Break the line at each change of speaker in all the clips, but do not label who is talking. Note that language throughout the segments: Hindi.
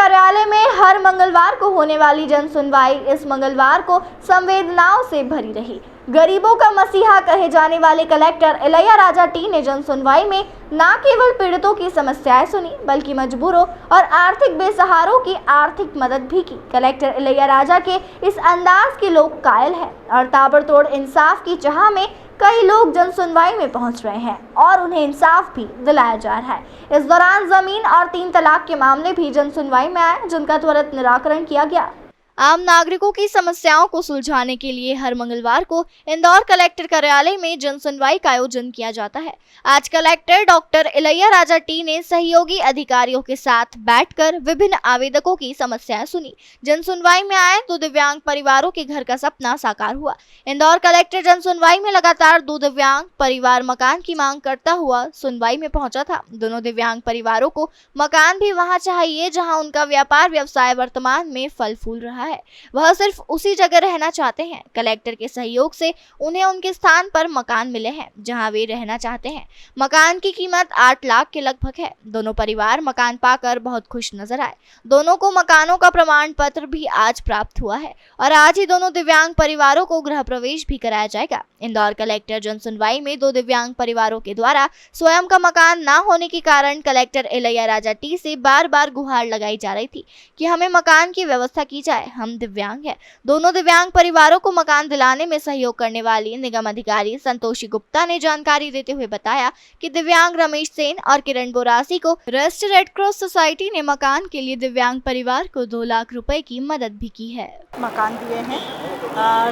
कार्यालय में हर मंगलवार को होने वाली जन सुनवाई इस मंगलवार को संवेदनाओं से भरी रही। गरीबों का मसीहा कहे जाने वाले कलेक्टर इलैयाराजा टी ने जन सुनवाई में न केवल पीड़ितों की समस्याएं सुनी बल्कि मजबूरों और आर्थिक बेसहारों की आर्थिक मदद भी की। कलेक्टर इलैयाराजा के इस अंदाज के लोग कायल हैं और ताबड़तोड़ इंसाफ की चाह में कई लोग जन सुनवाई में पहुंच रहे हैं और उन्हें इंसाफ भी दिलाया जा रहा है। इस दौरान जमीन और 3 तलाक के मामले भी जन सुनवाई में आए, जिनका त्वरित निराकरण किया गया। आम नागरिकों की समस्याओं को सुलझाने के लिए हर मंगलवार को इंदौर कलेक्टर कार्यालय में जन सुनवाई का आयोजन किया जाता है। आज कलेक्टर डॉक्टर इलैयाराजा टी ने सहयोगी अधिकारियों के साथ बैठकर विभिन्न आवेदकों की समस्याएं सुनी। जन सुनवाई में आए 2 दिव्यांग परिवारों के घर का सपना साकार हुआ। इंदौर कलेक्टर जन सुनवाई में लगातार 2 दिव्यांग परिवार मकान की मांग करता हुआ सुनवाई में पहुंचा था। दोनों दिव्यांग परिवारों को मकान भी वहां चाहिए जहां उनका व्यापार व्यवसाय वर्तमान में फल फूल रहा है। वह सिर्फ उसी जगह रहना चाहते हैं। कलेक्टर के सहयोग से उन्हें उनके स्थान पर मकान मिले हैं जहां वे रहना चाहते हैं। मकान की कीमत 8 लाख के लगभग है। दोनों परिवार मकान पाकर बहुत खुश नजर आए। दोनों को मकानों का प्रमाण पत्र भी आज प्राप्त हुआ है और आज ही दोनों दिव्यांग परिवारों को गृह प्रवेश भी कराया जाएगा। इंदौर कलेक्टर जन सुनवाई में 2 दिव्यांग परिवारों के द्वारा स्वयं का मकान न होने के कारण कलेक्टर इलैयाराजा टी से बार बार गुहार लगाई जा रही थी कि हमें मकान की व्यवस्था की जाए, हम दिव्यांग हैं। दोनों दिव्यांग परिवारों को मकान दिलाने में सहयोग करने वाली निगम अधिकारी संतोषी गुप्ता ने जानकारी देते हुए बताया कि दिव्यांग रमेश सेन और किरण बोरासी को रेस्ट रेड क्रॉस सोसाइटी ने मकान के लिए दिव्यांग परिवार को 2 लाख रुपए की मदद भी की है।
मकान दिए हैं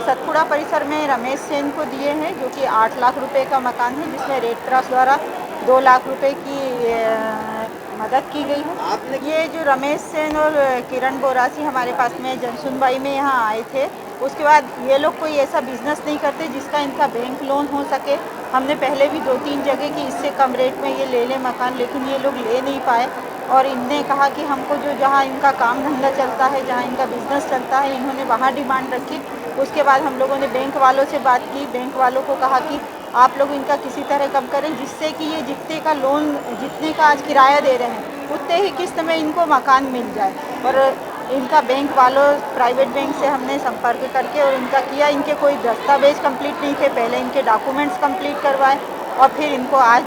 सतपुड़ा परिसर में रमेश सेन को दिए हैं जो कि 8 लाख रुपए का मकान है, जिसमें रेड क्रॉस द्वारा 2 लाख रुपए की मदद की गई है। ये जो रमेश सेन और किरण बोरासी हमारे पास में जन सुनवाई में यहाँ आए थे, उसके बाद ये लोग कोई ऐसा बिजनेस नहीं करते जिसका इनका बैंक लोन हो सके। हमने पहले भी 2-3 जगह की इससे कम रेट में ये ले लें मकान, लेकिन ये लोग ले नहीं पाए और इनने कहा कि हमको जो जहाँ इनका काम धंधा चलता है, जहाँ इनका बिजनेस चलता है, इन्होंने वहाँ डिमांड रखी। उसके बाद हम लोगों ने बैंक वालों से बात की। बैंक वालों को कहा कि आप लोग इनका किसी तरह कम करें जिससे कि ये जितने का लोन, जितने का आज किराया दे रहे हैं उतने ही किस्त में इनको मकान मिल जाए। और इनका बैंक वालों प्राइवेट बैंक से हमने संपर्क करके और इनका किया। इनके कोई दस्तावेज कंप्लीट नहीं थे, पहले इनके डॉक्यूमेंट्स कंप्लीट करवाए और फिर इनको आज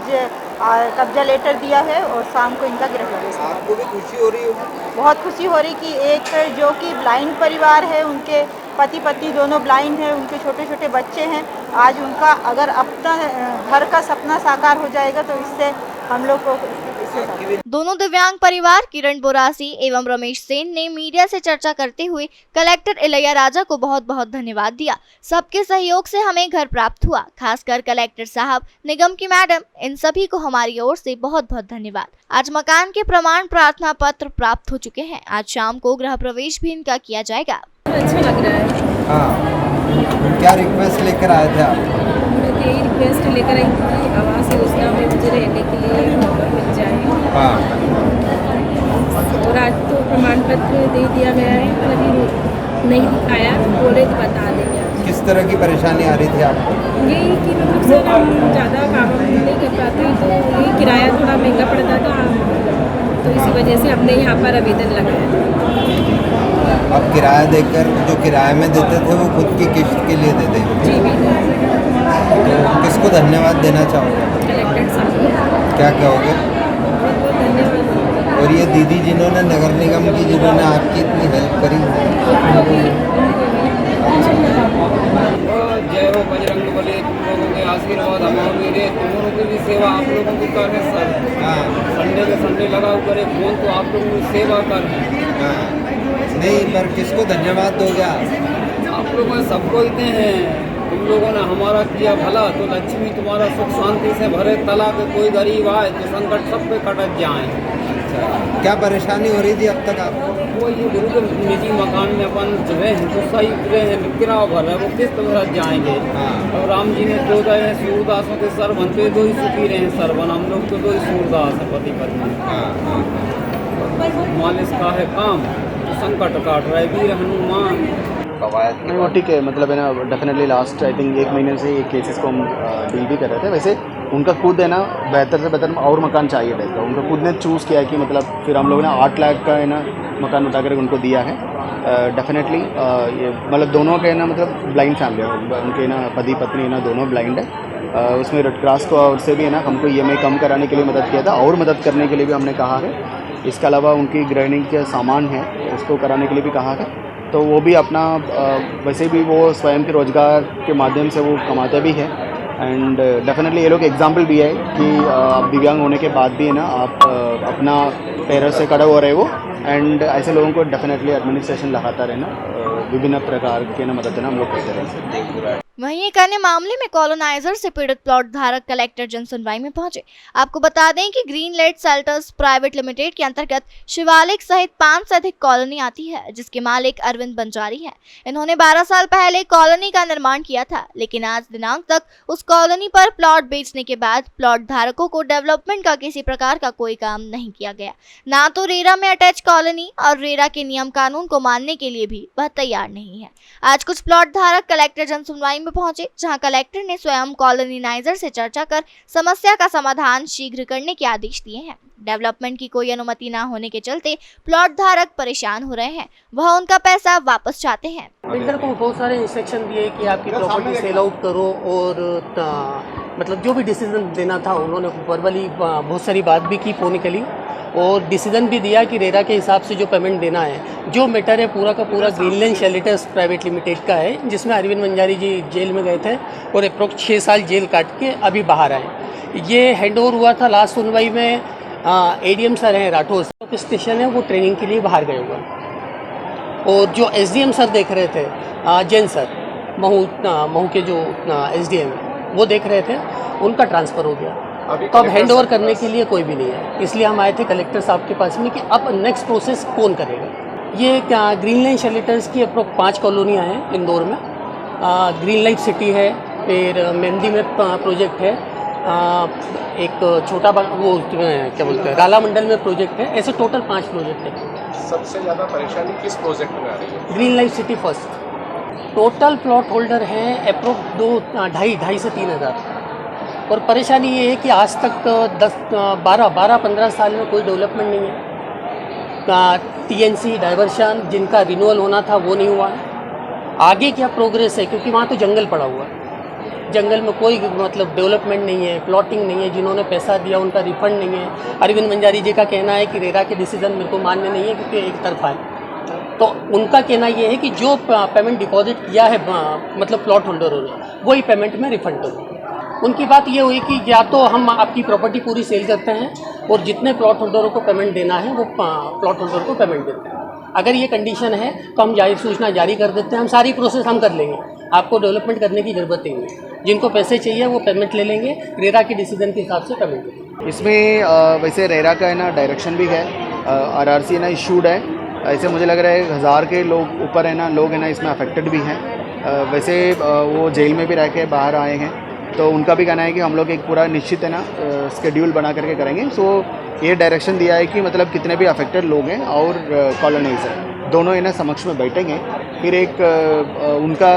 कब्जा लेटर दिया है और शाम को इनका गृह प्रवेश।
आपको भी खुशी हो रही है?
बहुत खुशी हो रही कि एक जो कि ब्लाइंड परिवार है, उनके पति पत्नी दोनों ब्लाइंड हैं, उनके छोटे छोटे बच्चे हैं, आज उनका अगर अपना घर का सपना साकार हो जाएगा तो इससे हम लोग को।
दोनों दिव्यांग परिवार किरण बोरासी एवं रमेश सेन ने मीडिया से चर्चा करते हुए कलेक्टर इलैयाराजा को बहुत बहुत धन्यवाद दिया। सबके सहयोग से हमें घर प्राप्त हुआ, खासकर कलेक्टर साहब, निगम की मैडम, इन सभी को हमारी ओर से बहुत बहुत धन्यवाद। आज मकान के प्रमाण प्रार्थना पत्र प्राप्त हो चुके हैं। आज शाम को गृह प्रवेश भी इनका किया जाएगा।
अच्छा लग रहा है।
हाँ, क्या रिक्वेस्ट लेकर आए थे आप?
यही रिक्वेस्ट लेकर आई थी आवास योजना में मुझे रहने के लिए मौका मिल जाए।
हाँ।
और आज तो प्रमाण पत्र दे दिया गया है, पर अभी नहीं दिखाया, बोले तो बता देंगे।
किस तरह की परेशानी आ रही थी आपको?
यही कि मतलब सर हम ज़्यादा काम नहीं कर पाते, तो यही किराया थोड़ा महंगा पड़ता था, तो इसी वजह से हमने यहाँ पर आवेदन लगाया था।
अब किराया देकर जो किराए में देते थे वो खुद की किस्त के लिए देते हैं?
जी भी।
तो किसको धन्यवाद देना चाहोगे?
कलेक्टर साहब।
क्या कहोगे?
बहुत बहुत धन्यवाद।
और ये दीदी जिन्होंने नगर निगम की, जिन्होंने आपकी इतनी हेल्प करी।
जय हो बजरंग बली, तुम लोगों के आशीर्वाद हमारे मेरे, तुम लोगों की भी सेवा आप लोगों की कर है सर।
हाँ।
संडे के संडे लगा करे फोन तो आप लोगों की सेवा कर।
हाँ। नहीं, पर किसको धन्यवाद दोगे
आप लोगों ने सबको देते हैं। तुम लोगों ने हमारा किया भला तो लक्ष्मी तुम्हारा सुख शांति से भरे तला के कोई गरीब आए तो संकट सब पे कटक जाए।
अच्छा, क्या परेशानी हो रही थी अब तक आपको?
वो ये गुरु के निजी मकान में अपन जो है तो सही उतरे हैं, किराया भर रहे हैं, वो किस्त भर जाएंगे।
हाँ।
और राम जी ने दो गए हैं सूरदासों के सर बनते, 2 ही सुखी रहे हैं सरवन, हम लोग तो 2 ही सूरदास है पति पत्नी। मालिश का है काम तो संकट काट रहे वीर हनुमान।
कवायद
नहीं वो ठीक है, मतलब है ना डेफिनेटली लास्ट आई थिंक 1 महीने से ये केसेस को हम डील भी कर रहे थे। वैसे उनका खुद है ना बेहतर से बेहतर और मकान चाहिए टाइप का, उनका खुद ने चूज़ किया कि मतलब फिर हम लोग ने 8 लाख का है ना मकान उठा कर उनको दिया है। डेफिनेटली ये मतलब दोनों के ना मतलब ब्लाइंड फैमिली है, उनके ना पति पत्नी ना दोनों ब्लाइंड है। उसमें रेड क्रॉस को और से भी है ना हमको EMI कम कराने के लिए मदद किया था और मदद करने के लिए भी हमने कहा है। इसके अलावा उनकी गृहिणी के सामान है उसको कराने के लिए भी कहा है। तो वो भी अपना वैसे भी वो स्वयं के रोज़गार के माध्यम से वो कमाते भी हैं। एंड डेफिनेटली ये लोग एग्जाम्पल भी है कि आप दिव्यांग होने के बाद भी है ना आप अपना पैरों से खड़े हो रहे हो। एंड ऐसे लोगों को डेफिनेटली एडमिनिस्ट्रेशन लगाता रहना, विभिन्न प्रकार के ना मदद देना हम लोग करते रहेंगे।
वहीं एक अन्य मामले में कॉलोनाइजर से पीड़ित प्लॉट धारक कलेक्टर जनसुनवाई में पहुंचे। आपको बता दें कि ग्रीनलाइट शेल्टर्स प्राइवेट लिमिटेड के अंतर्गत शिवालिक सहित 5 से अधिक कॉलोनी आती है, जिसके मालिक अरविंद बंजारी हैं। इन्होंने 12 साल पहले कॉलोनी का निर्माण किया था, लेकिन आज दिनांक तक उस कॉलोनी पर प्लॉट बेचने के बाद प्लॉट धारकों को डेवलपमेंट का किसी प्रकार का कोई काम नहीं किया गया। ना तो रेरा में अटैच कॉलोनी और रेरा के नियम कानून को मानने के लिए भी वह तैयार नहीं है। आज कुछ प्लॉट धारक कलेक्टर जनसुनवाई में पहुंचे, जहां कलेक्टर ने स्वयं कॉलोनाइजर से चर्चा कर समस्या का समाधान शीघ्र करने के आदेश दिए हैं। डेवलपमेंट की कोई अनुमति न होने के चलते प्लॉट धारक परेशान हो रहे हैं, वह उनका पैसा वापस चाहते हैं।
बिल्डर को बहुत सारे इंस्ट्रक्शन दिए कि आपकी प्रॉपर्टी सेल आउट करो और मतलब जो भी डिसीजन देना था उन्होंने वर्बली बहुत सारी बात भी की फोनिकली, और डिसीजन भी दिया कि रेरा के हिसाब से जो पेमेंट देना है। जो मैटर है पूरा का पूरा ग्रीनलैंड शेल्टर्स प्राइवेट लिमिटेड का है, जिसमें अरविंद बंजारी जी जेल में गए थे और अप्रोक्स 6 साल जेल काट के अभी बाहर आए। ये हैंड ओवर हुआ था लास्ट सुनवाई में। ADM सर हैं राठौर सर स्टेशन है, वो ट्रेनिंग के लिए बाहर गए हुए, और जो SDM सर देख रहे थे जैन सर महू के जो SDM वो देख रहे थे, उनका ट्रांसफ़र हो गया। तो अब हैंड ओवर करने के लिए कोई भी नहीं है, इसलिए हम आए थे कलेक्टर साहब के पास में कि अब नेक्स्ट प्रोसेस कौन करेगा। ये ग्रीनलैंड शेल्टर्स की अप्रोक्स 5 कॉलोनियाँ हैं इंदौर में। ग्रीनलाइट सिटी है, फिर मेहंदी में प्रोजेक्ट है, एक छोटा वो क्या बोलते हैं राला मंडल में प्रोजेक्ट है। ऐसे टोटल 5 प्रोजेक्ट है।
सबसे ज़्यादा परेशानी किस प्रोजेक्ट में आ रही है?
Green light city first. Total plot holder हैं अप्रोक्स 2,500 से 3,000, और परेशानी ये है कि आज तक 12-15 साल में कोई डेवलपमेंट नहीं है। TNC डाइवर्शन जिनका रिन्यूअल होना था वो नहीं हुआ है। आगे क्या प्रोग्रेस है, क्योंकि वहाँ तो जंगल पड़ा हुआ है, जंगल में कोई मतलब डेवलपमेंट नहीं है, प्लॉटिंग नहीं है। जिन्होंने पैसा दिया उनका रिफंड नहीं है। अरविंद बंजारी जी का कहना है कि रेरा के डिसीजन मेरे को मान्य नहीं है क्योंकि एक तरफा है। तो उनका कहना ये है कि जो पेमेंट डिपॉजिट किया है मतलब प्लॉट होल्डरों ने, वही पेमेंट में रिफंड करूँ। उनकी बात ये हुई कि या तो हम आपकी प्रॉपर्टी पूरी सेल करते हैं और जितने प्लॉट होल्डरों को पेमेंट देना है वो प्लॉट होल्डर को पेमेंट देते हैं। अगर ये कंडीशन है तो हम जारी सूचना जारी कर देते हैं, हम सारी प्रोसेस हम कर लेंगे, आपको डेवलपमेंट करने की ज़रूरत नहीं है। जिनको पैसे चाहिए वो पेमेंट ले लेंगे, रेरा के डिसीजन के हिसाब से पेमेंट देंगे।
इसमें वैसे रेरा का है ना डायरेक्शन भी है, RRC ना इशूड है। ऐसे मुझे लग रहा है 1000 के लोग ऊपर है ना लोग है ना इसमें अफेक्टेड भी हैं। वैसे वो जेल में भी रह के बाहर आए हैं, तो उनका भी कहना है कि हम लोग एक पूरा निश्चित है ना स्केड्यूल बना करके करेंगे। सो ये डायरेक्शन दिया है कि मतलब कितने भी अफेक्टेड लोग हैं और कॉलोनाइजर दोनों है ना समक्ष में बैठेंगे, फिर एक उनका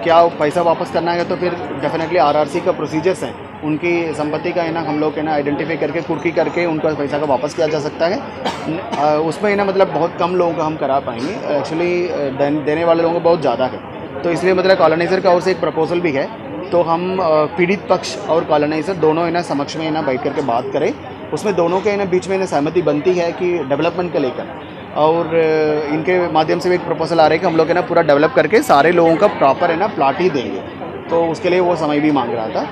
क्या पैसा वापस करना है, तो फिर डेफिनेटली RRC का प्रोसीजर्स हैं, उनकी संपत्ति का है ना हम लोग है ना आइडेंटिफाई करके कुर्की करके उनका पैसा का वापस किया जा सकता है। उसमें है ना मतलब बहुत कम लोगों का हम करा पाएंगे, एक्चुअली देने वाले लोगों को बहुत ज़्यादा है। तो इसलिए मतलब कॉलोनाइजर का ओर से एक प्रपोजल भी है, तो हम पीड़ित पक्ष और कॉलोनाइजर दोनों है ना समक्ष में है ना बैठ करके बात करें। उसमें दोनों के है ना बीच में ना सहमति बनती है कि डेवलपमेंट को लेकर, और इनके माध्यम से भी एक प्रपोजल आ रहा है कि हम लोग है ना पूरा डेवलप करके सारे लोगों का प्रॉपर है ना प्लाट ही देंगे। तो उसके लिए वो समय भी मांग रहा था।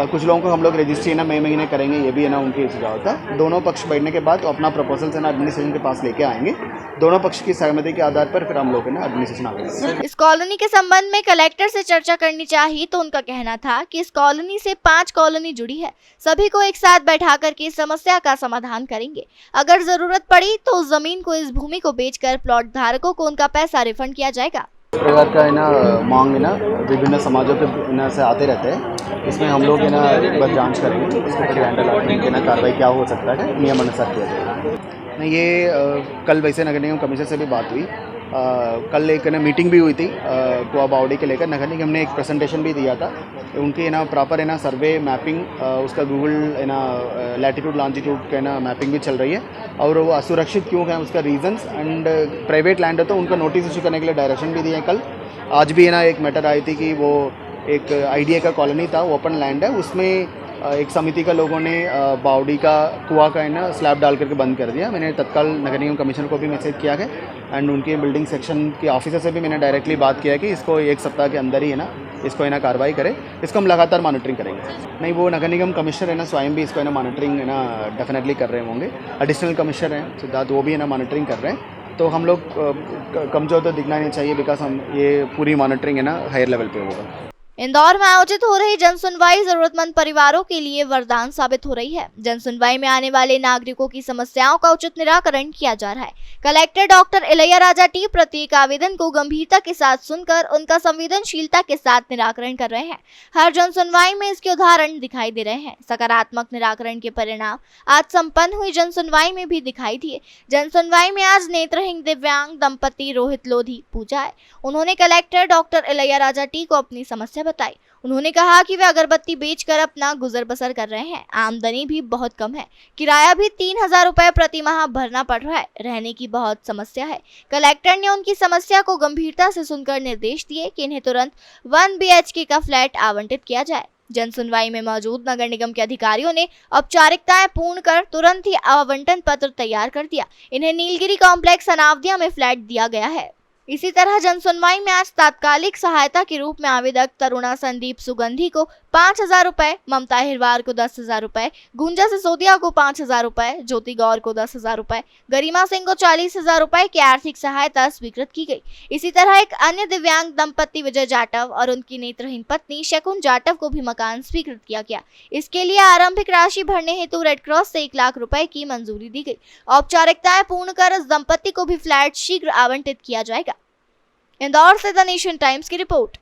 कुछ लोगों को हम लोग रजिस्ट्री है ना मई महीने करेंगे, ये भी है ना उनकी सुझाव था। दोनों पक्ष बैठने के बाद अपना प्रपोजल है ना एडमिनिस्ट्रेशन के पास लेके आएंगे। दोनों पक्ष की सहमति के आधार पर फिर हम लोग है ना एडमिनिस्ट्रेशन आगे।
इस कॉलोनी के संबंध में कलेक्टर से चर्चा करनी चाहिए, तो उनका कहना था कि इस कॉलोनी से 5 कॉलोनी जुड़ी है, सभी को एक साथ बैठा करके समस्या का समाधान करेंगे। अगर जरूरत पड़ी तो उस जमीन को, इस भूमि को बेचकर प्लॉट धारकों को उनका पैसा रिफंड किया जाएगा।
इस प्रकार का है ना मांग है ना विभिन्न समाजों के से आते रहते हैं। इसमें हम लोग है ना एक बार जांच करेंगे, इसके फिर हैंडल के ना कार्रवाई क्या हो सकता है नियमानुसार किया जाएगा। नहीं ये कल वैसे नगर निगम कमिश्नर से भी बात हुई, कल एक ना मीटिंग भी हुई थी कुआ बावड़ी के लेकर नगर निगम ने एक प्रेजेंटेशन भी दिया था उनकी है ना प्रॉपर है ना सर्वे मैपिंग उसका गूगल है ना लैटिट्यूड लॉन्जिट्यूड का ना मैपिंग भी चल रही है और वो असुरक्षित क्यों है उसका रीजंस एंड प्राइवेट लैंड है तो उनका नोटिस इशू करने के लिए डायरेक्शन भी दिए हैं कल। आज भी है ना एक मैटर आई थी कि वो एक आईडीए का कॉलोनी था ओपन लैंड है उसमें एक समिति का लोगों ने बावड़ी का कुआं का है ना स्लैब डाल करके बंद कर दिया। मैंने तत्काल नगर निगम कमिश्नर को भी मैसेज किया है एंड उनके बिल्डिंग सेक्शन के ऑफिसर से भी मैंने डायरेक्टली बात किया है कि इसको एक सप्ताह के अंदर ही है ना इसको है ना कार्रवाई करें। इसको हम लगातार मॉनिटरिंग करेंगे। नहीं वो नगर निगम कमिश्नर है ना स्वयं भी इसको है ना मॉनिटरिंग है ना डेफिनेटली कर रहे होंगे। एडिशनल कमिश्नर हैं सिद्धार्थ वो भी है ना मॉनिटरिंग कर रहे हैं तो हम लोग कमज़ोर तो दिखना नहीं चाहिए बिकॉज हम ये पूरी मॉनिटरिंग है ना हायर लेवल पे होगा।
इंदौर में आयोजित हो रही जन सुनवाई जरूरतमंद परिवारों के लिए वरदान साबित हो रही है। जन सुनवाई में आने वाले नागरिकों की समस्याओं का उचित निराकरण किया जा रहा है। कलेक्टर डॉक्टर इलैयाराजा टी प्रत्येक आवेदन को गंभीरता के साथ सुनकर उनका संवेदनशीलता के साथ निराकरण कर रहे हैं। हर जन सुनवाई में इसके उदाहरण दिखाई दे रहे हैं। सकारात्मक निराकरण के परिणाम आज संपन्न हुई जन सुनवाई में भी दिखाई दिए। जन सुनवाई में आज नेत्रहीन दिव्यांग दंपति रोहित लोधी पूछा है। उन्होंने कलेक्टर डॉक्टर इलैयाराजा टी को अपनी समस्या बताई। उन्होंने कहा कि वे अगरबत्ती बेचकर अपना गुजर बसर कर रहे हैं। आमदनी भी बहुत कम है। किराया भी 3000 रुपए प्रति माह भरना पड़ रहा है। रहने की बहुत समस्या है। कलेक्टर ने उनकी समस्या को गंभीरता से सुनकर निर्देश दिए कि इन्हें तुरंत 1 BHK का फ्लैट आवंटित किया जाए। जन सुनवाई में मौजूद नगर निगम के अधिकारियों ने औपचारिकताएं पूर्ण कर तुरंत ही आवंटन पत्र तैयार कर दिया। इन्हें नीलगिरी कॉम्प्लेक्स अनावदिया में फ्लैट दिया गया है। इसी तरह जन सुनवाई में आज तात्कालिक सहायता के रूप में आवेदक तरुणा संदीप सुगंधी को 5000 रुपए, ममता हिरवार को 10,000 रुपए, गुंजा सिसोदिया को 5000 रुपए, ज्योति गौर को 10,000 रुपए, गरिमा सिंह को 40,000 रुपए की आर्थिक सहायता स्वीकृत की गई। इसी तरह एक अन्य दिव्यांग दंपति विजय जाटव और उनकी नेत्रहीन पत्नी शकुन जाटव को भी मकान स्वीकृत किया गया। इसके लिए आरंभिक राशि भरने हेतु रेड क्रॉस से 1 लाख रुपए की मंजूरी दी गई। औपचारिकताएं पूर्ण कर इस दंपति को भी फ्लैट शीघ्र आवंटित किया जाएगा। इंदौर से द नेशन टाइम्स की रिपोर्ट।